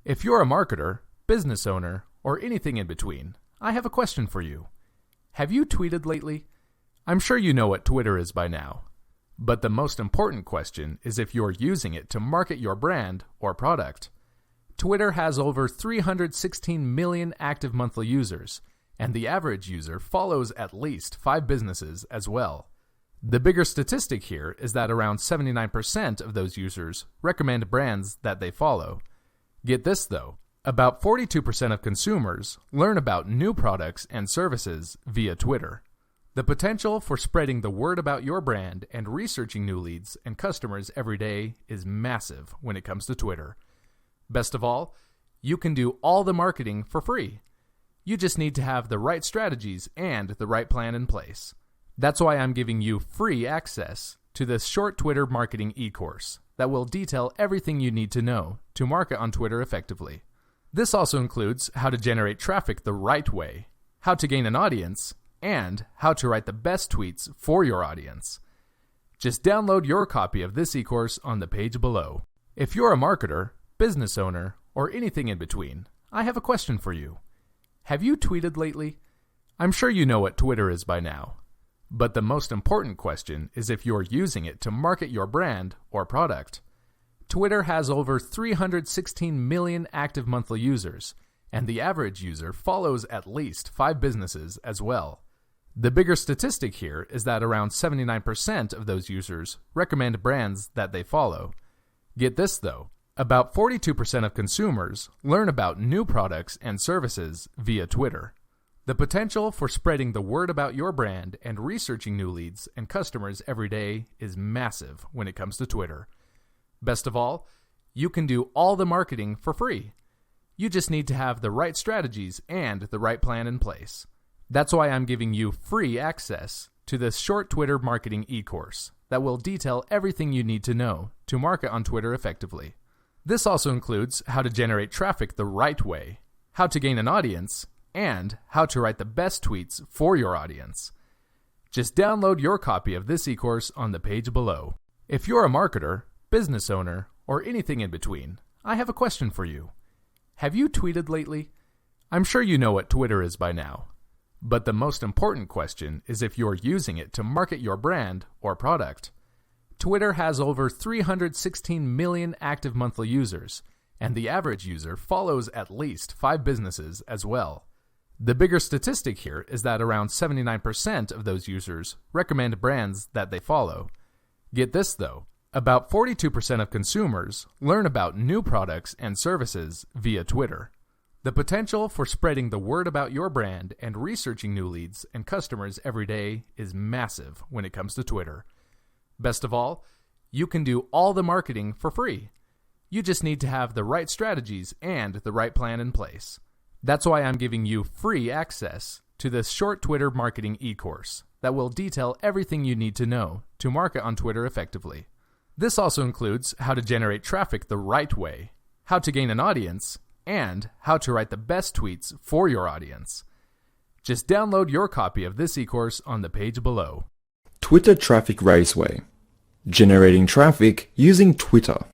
If you're a marketer, business owner, or anything in between, I have a question for you. Have you tweeted lately? I'm sure you know what Twitter is by now. But the most important question is if you're using it to market your brand or product. Twitter has over 316 million active monthly users, and the average user follows at least 5 businesses as well. The bigger statistic here is that around 79% of those users recommend brands that they follow. Get this though, about 42% of consumers learn about new products and services via Twitter. The potential for spreading the word about your brand and researching new leads and customers every day is massive when it comes to Twitter. Best of all, you can do all the marketing for free. You just need to have the right strategies and the right plan in place. That's why I'm giving you free access to this short Twitter marketing e-course that will detail everything you need to know to market on Twitter effectively. This also includes how to generate traffic the right way, how to gain an audience, and how to write the best tweets for your audience. Just download your copy of this e-course on the page below. If you're a marketer, business owner, or anything in between, I have a question for you. Have you tweeted lately? I'm sure you know what Twitter is by now. But the most important question is if you're using it to market your brand or product. Twitter has over 316 million active monthly users, and the average user follows at least 5 businesses as well. The bigger statistic here is that around 79% of those users recommend brands that they follow. Get this though, about 42% of consumers learn about new products and services via Twitter. The potential for spreading the word about your brand and researching new leads and customers every day is massive when it comes to Twitter. Best of all, you can do all the marketing for free. You just need to have the right strategies and the right plan in place. That's why I'm giving you free access to this short Twitter marketing e-course that will detail everything you need to know to market on Twitter effectively. This also includes how to generate traffic the right way, how to gain an audience, and how to write the best tweets for your audience. Just download your copy of this e-course on the page below. If you're a marketer, business owner, or anything in between, I have a question for you. Have you tweeted lately? I'm sure you know what Twitter is by now. But the most important question is if you're using it to market your brand or product. Twitter has over 316 million active monthly users, and the average user follows at least 5 businesses as well. The bigger statistic here is that around 79% of those users recommend brands that they follow. Get this though, about 42% of consumers learn about new products and services via Twitter. The potential for spreading the word about your brand and researching new leads and customers every day is massive when it comes to Twitter. Best of all, you can do all the marketing for free. You just need to have the right strategies and the right plan in place. That's why I'm giving you free access to this short Twitter marketing e-course that will detail everything you need to know to market on Twitter effectively. This also includes how to generate traffic the right way, how to gain an audience, and how to write the best tweets for your audience. Just download your copy of this e-course on the page below. Twitter Traffic Raceway. Generating traffic using Twitter.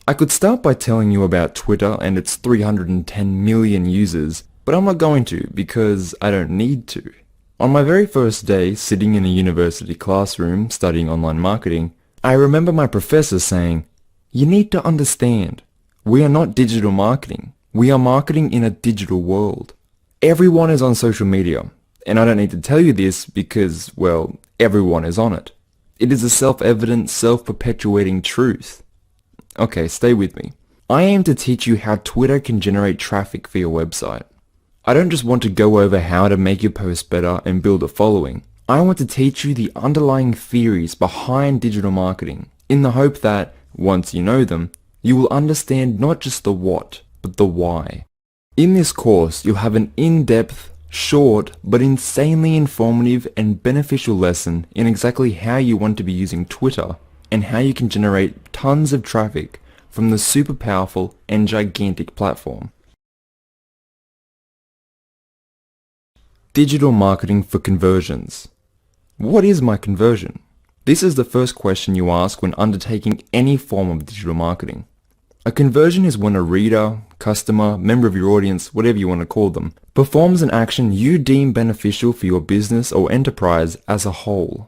I could start by telling you about Twitter and its 310 million users, but I'm not going to because I don't need to. On my very first day sitting in a university classroom studying online marketing, I remember my professor saying, "You need to understand, we are not digital marketing. We are marketing in a digital world. Everyone is on social media, and I don't need to tell you this because, well, everyone is on it. It is a self-evident, self-perpetuating truth." Okay, stay with me. I aim to teach you how Twitter can generate traffic for your website. I don't just want to go over how to make your post better and build a following. I want to teach you the underlying theories behind digital marketing in the hope that, once you know them, you will understand not just the what, but the why. In this course, you'll have an in-depth, short, but insanely informative and beneficial lesson in exactly how you want to be using Twitter and how you can generate tons of traffic from the super powerful and gigantic platform. Digital marketing for conversions. What is my conversion? This is the first question you ask when undertaking any form of digital marketing. A conversion is when a reader, customer, member of your audience, whatever you want to call them, performs an action you deem beneficial for your business or enterprise as a whole.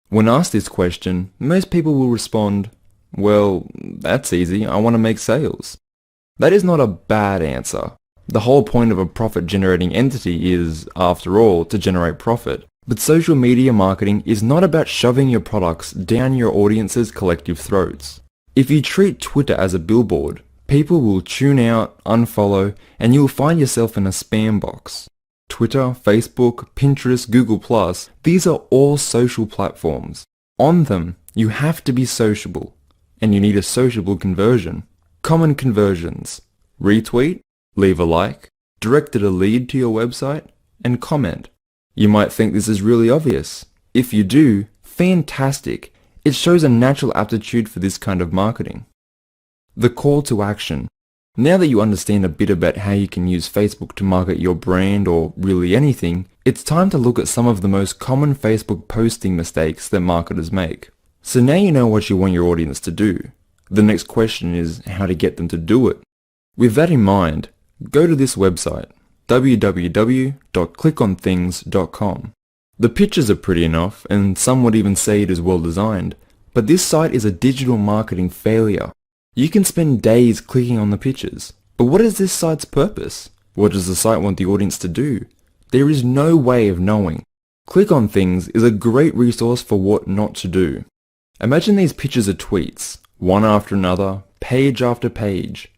When asked this question, most people will respond, well, that's easy, I want to make sales. That is not a bad answer. The whole point of a profit-generating entity is, after all, to generate profit. But social media marketing is not about shoving your products down your audience's collective throats. If you treat Twitter as a billboard, people will tune out, unfollow, and you will find yourself in a spam box. Twitter, Facebook, Pinterest, Google+, these are all social platforms. On them, you have to be sociable, and you need a sociable conversion. Common conversions: retweet, leave a like, directed a lead to your website, and comment. You might think this is really obvious. If you do, fantastic. It shows a natural aptitude for this kind of marketing. The call to action. Now that you understand a bit about how you can use Facebook to market your brand or really anything, it's time to look at some of the most common Facebook posting mistakes that marketers make. So now you know what you want your audience to do. The next question is how to get them to do it. With that in mind, go to this website, www.clickonthings.com. The pictures are pretty enough, and some would even say it is well designed, but this site is a digital marketing failure. You can spend days clicking on the pictures, but what is this site's purpose? What does the site want the audience to do? There is no way of knowing. Click on Things is a great resource for what not to do. Imagine these pictures are tweets, one after another, page after page.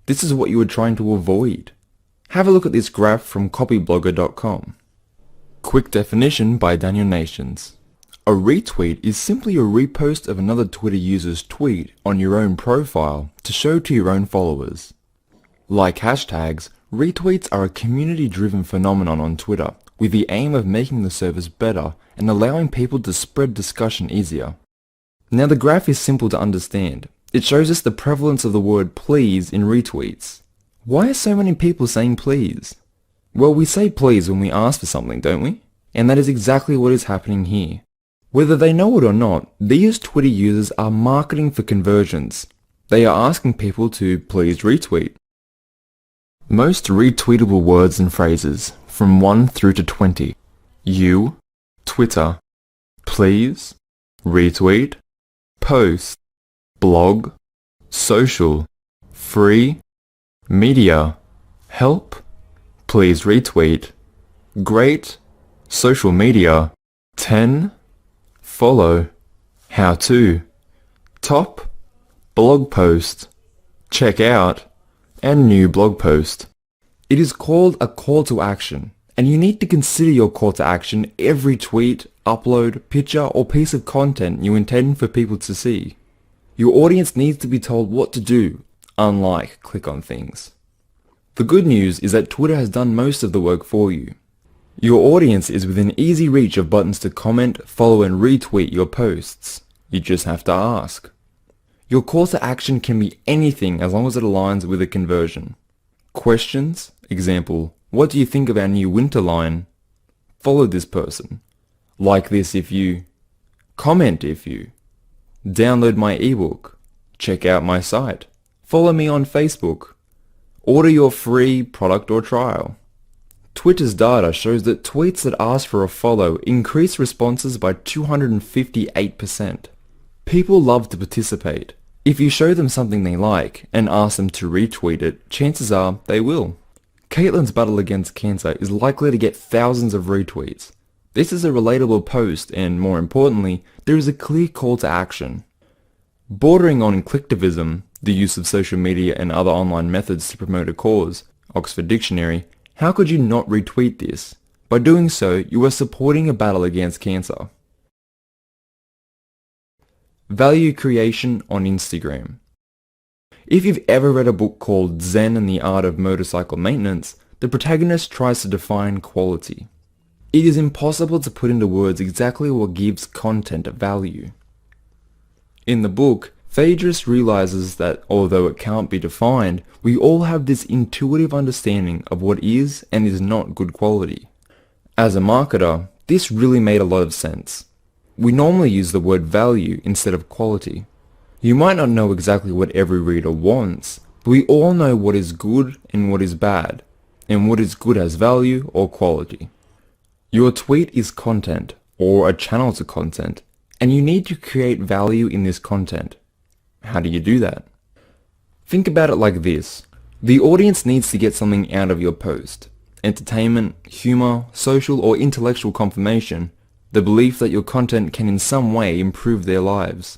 This is what you are trying to avoid. Have a look at this graph from copyblogger.com. Quick definition by Daniel Nations. A retweet is simply a repost of another Twitter user's tweet on your own profile to show to your own followers. Like hashtags, retweets are a community-driven phenomenon on Twitter with the aim of making the service better and allowing people to spread discussion easier. Now the graph is simple to understand. It shows us the prevalence of the word please in retweets. Why are so many people saying please? Well, we say please when we ask for something, don't we? And that is exactly what is happening here. Whether they know it or not, these Twitter users are marketing for conversions. They are asking people to please retweet. Most retweetable words and phrases, from 1 through to 20. You, Twitter, please, retweet, post, blog, social, free, media, help, please retweet, great, social media, 10, follow, how to, top, blog post, check out, and new blog post. It is called a call to action, and you need to consider your call to action every tweet, upload, picture, or piece of content you intend for people to see. Your audience needs to be told what to do, unlike click on things. The good news is that Twitter has done most of the work for you. Your audience is within easy reach of buttons to comment, follow, and retweet your posts. You just have to ask. Your call to action can be anything as long as it aligns with a conversion. Questions, example, what do you think of our new winter line? Follow this person. Like this if you. Comment if you. Download my ebook. Check out my site. Follow me on Facebook. Order your free product or trial. Twitter's data shows that tweets that ask for a follow increase responses by 258%. People love to participate. If you show them something they like and ask them to retweet it, chances are they will. Caitlin's battle against cancer is likely to get thousands of retweets. This is a relatable post and, more importantly, there is a clear call to action. Bordering on clicktivism, the use of social media and other online methods to promote a cause, Oxford Dictionary, how could you not retweet this? By doing so, you are supporting a battle against cancer. Value creation on Instagram. If you've ever read a book called Zen and the Art of Motorcycle Maintenance, the protagonist tries to define quality. It is impossible to put into words exactly what gives content value. In the book, Phaedrus realizes that although it can't be defined, we all have this intuitive understanding of what is and is not good quality. As a marketer, this really made a lot of sense. We normally use the word value instead of quality. You might not know exactly what every reader wants, We all know what is good and what is bad, and what is good has value or quality. Your tweet is content, or a channel to content, and you need to create value in this content. How do you do that? Think about it like this. The audience needs to get something out of your post. Entertainment, humor, social or intellectual confirmation, the belief that your content can in some way improve their lives.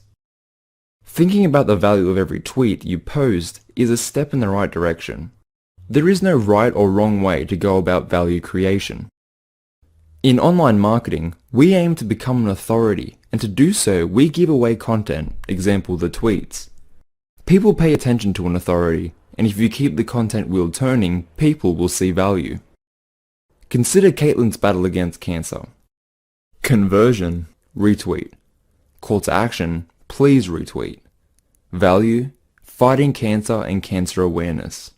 Thinking about the value of every tweet you post is a step in the right direction. There is no right or wrong way to go about value creation. In online marketing, we aim to become an authority, and to do so, we give away content, example the tweets. People pay attention to an authority, and if you keep the content wheel turning, people will see value. Consider Caitlin's battle against cancer. Conversion, retweet. Call to action, please retweet. Value, fighting cancer and cancer awareness.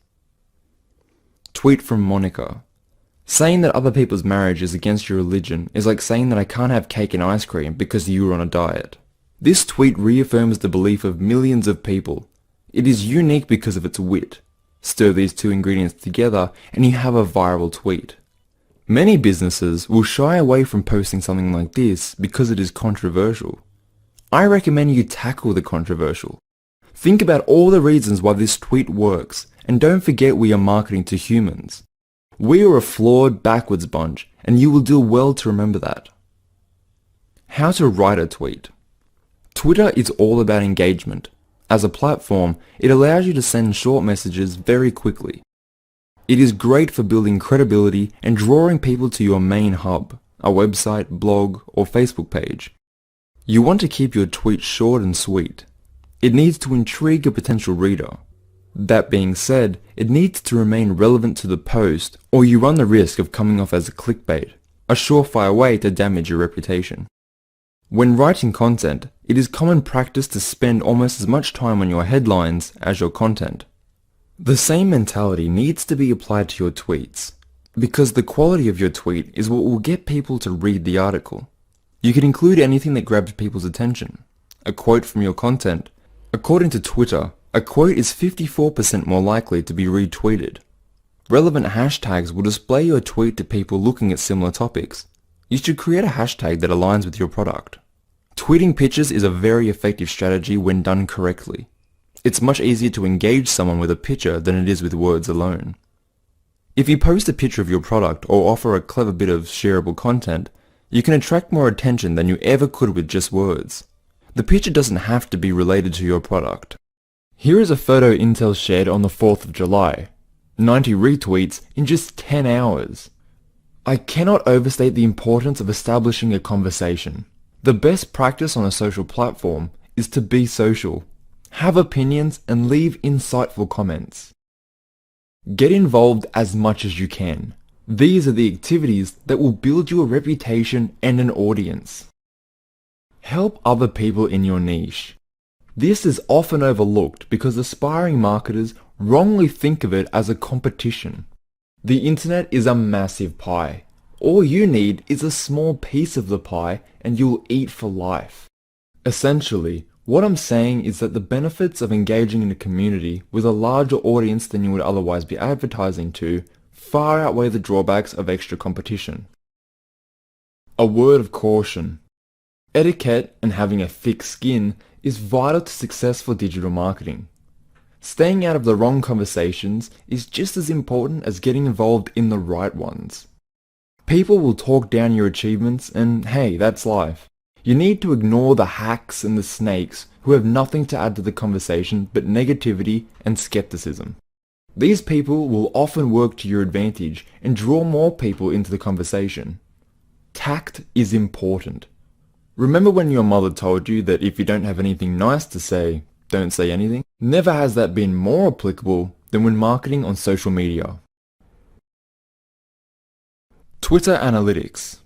Tweet from Monica. Saying that other people's marriage is against your religion is like saying that I can't have cake and ice cream because you were on a diet. This tweet reaffirms the belief of millions of people. It is unique because of its wit. Stir these two ingredients together and you have a viral tweet. Many businesses will shy away from posting something like this because it is controversial. I recommend you tackle the controversial. Think about all the reasons why this tweet works, and don't forget we are marketing to humans. We are a flawed, backwards bunch, and you will do well to remember that. How to write a tweet. Twitter is all about engagement. As a platform, it allows you to send short messages very quickly. It is great for building credibility and drawing people to your main hub, a website, blog, or Facebook page. You want to keep your tweet short and sweet. It needs to intrigue a potential reader. That being said, it needs to remain relevant to the post, or you run the risk of coming off as a clickbait, a surefire way to damage your reputation. When writing content, it is common practice to spend almost as much time on your headlines as your content. The same mentality needs to be applied to your tweets, because the quality of your tweet is what will get people to read the article. You can include anything that grabs people's attention. A quote from your content. According to Twitter, a quote is 54% more likely to be retweeted. Relevant hashtags will display your tweet to people looking at similar topics. You should create a hashtag that aligns with your product. Tweeting pictures is a very effective strategy when done correctly. It's much easier to engage someone with a picture than it is with words alone. If you post a picture of your product or offer a clever bit of shareable content, you can attract more attention than you ever could with just words. The picture doesn't have to be related to your product. Here is a photo Intel shared on the 4th of July. 90 retweets in just 10 hours. I cannot overstate the importance of establishing a conversation. The best practice on a social platform is to be social. Have opinions and leave insightful comments. Get involved as much as you can. These are the activities that will build you a reputation and an audience. Help other people in your niche. This is often overlooked because aspiring marketers wrongly think of it as a competition. The internet is a massive pie. All you need is a small piece of the pie and you'll eat for life. Essentially, what I'm saying is that the benefits of engaging in a community with a larger audience than you would otherwise be advertising to far outweigh the drawbacks of extra competition. A word of caution. Etiquette and having a thick skin is vital to successful digital marketing. Staying out of the wrong conversations is just as important as getting involved in the right ones. People will talk down your achievements and hey, that's life. You need to ignore the hacks and the snakes who have nothing to add to the conversation but negativity and skepticism. These people will often work to your advantage and draw more people into the conversation. Tact is important. Remember when your mother told you that if you don't have anything nice to say, don't say anything? Never has that been more applicable than when marketing on social media. Twitter Analytics.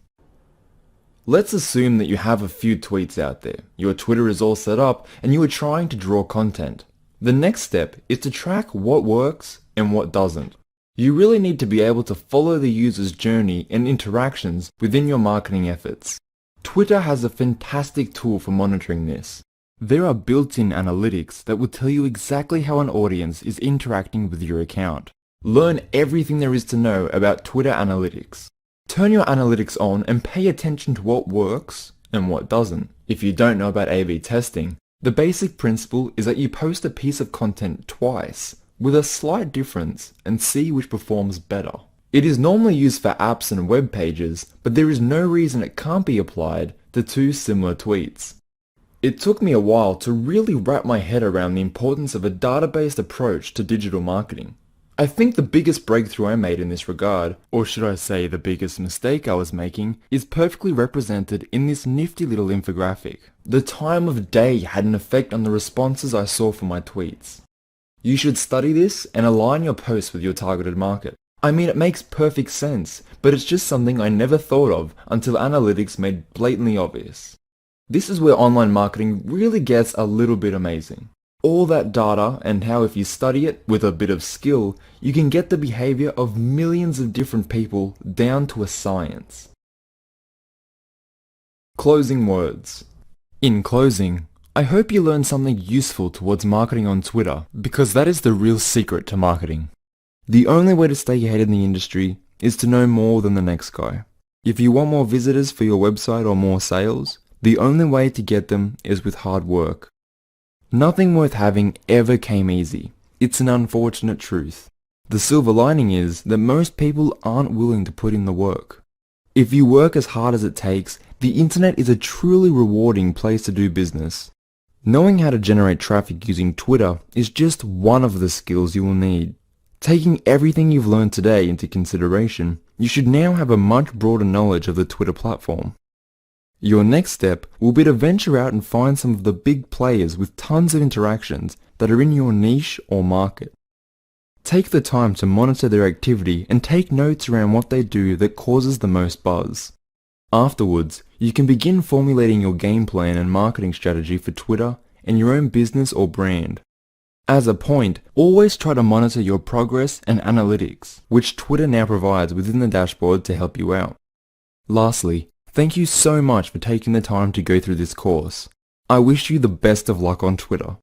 Let's assume that you have a few tweets out there. Your Twitter is all set up and you are trying to draw content. The next step is to track what works and what doesn't. You really need to be able to follow the user's journey and interactions within your marketing efforts. Twitter has a fantastic tool for monitoring this. There are built-in analytics that will tell you exactly how an audience is interacting with your account. Learn everything there is to know about Twitter analytics. Turn your analytics on and pay attention to what works and what doesn't. If you don't know about A/B testing, the basic principle is that you post a piece of content twice with a slight difference and see which performs better. It is normally used for apps and web pages, but there is no reason it can't be applied to two similar tweets. It took me a while to really wrap my head around the importance of a data-based approach to digital marketing. I think the biggest breakthrough I made in this regard, or should I say the biggest mistake I was making, is perfectly represented in this nifty little infographic. The time of day had an effect on the responses I saw from my tweets. You should study this and align your posts with your targeted market. I mean, it makes perfect sense, but it's just something I never thought of until analytics made blatantly obvious. This is where online marketing really gets a little bit amazing. All that data and how if you study it with a bit of skill, you can get the behavior of millions of different people down to a science. Closing words. In closing, I hope you learned something useful towards marketing on Twitter, because that is the real secret to marketing. The only way to stay ahead in the industry is to know more than the next guy. If you want more visitors for your website or more sales, the only way to get them is with hard work. Nothing worth having ever came easy. It's an unfortunate truth. The silver lining is that most people aren't willing to put in the work. If you work as hard as it takes, the internet is a truly rewarding place to do business. Knowing how to generate traffic using Twitter is just one of the skills you will need. Taking everything you've learned today into consideration, you should now have a much broader knowledge of the Twitter platform. Your next step will be to venture out and find some of the big players with tons of interactions that are in your niche or market. Take the time to monitor their activity and take notes around what they do that causes the most buzz. Afterwards, you can begin formulating your game plan and marketing strategy for Twitter and your own business or brand. As a point, always try to monitor your progress and analytics, which Twitter now provides within the dashboard to help you out. Lastly, thank you so much for taking the time to go through this course. I wish you the best of luck on Twitter.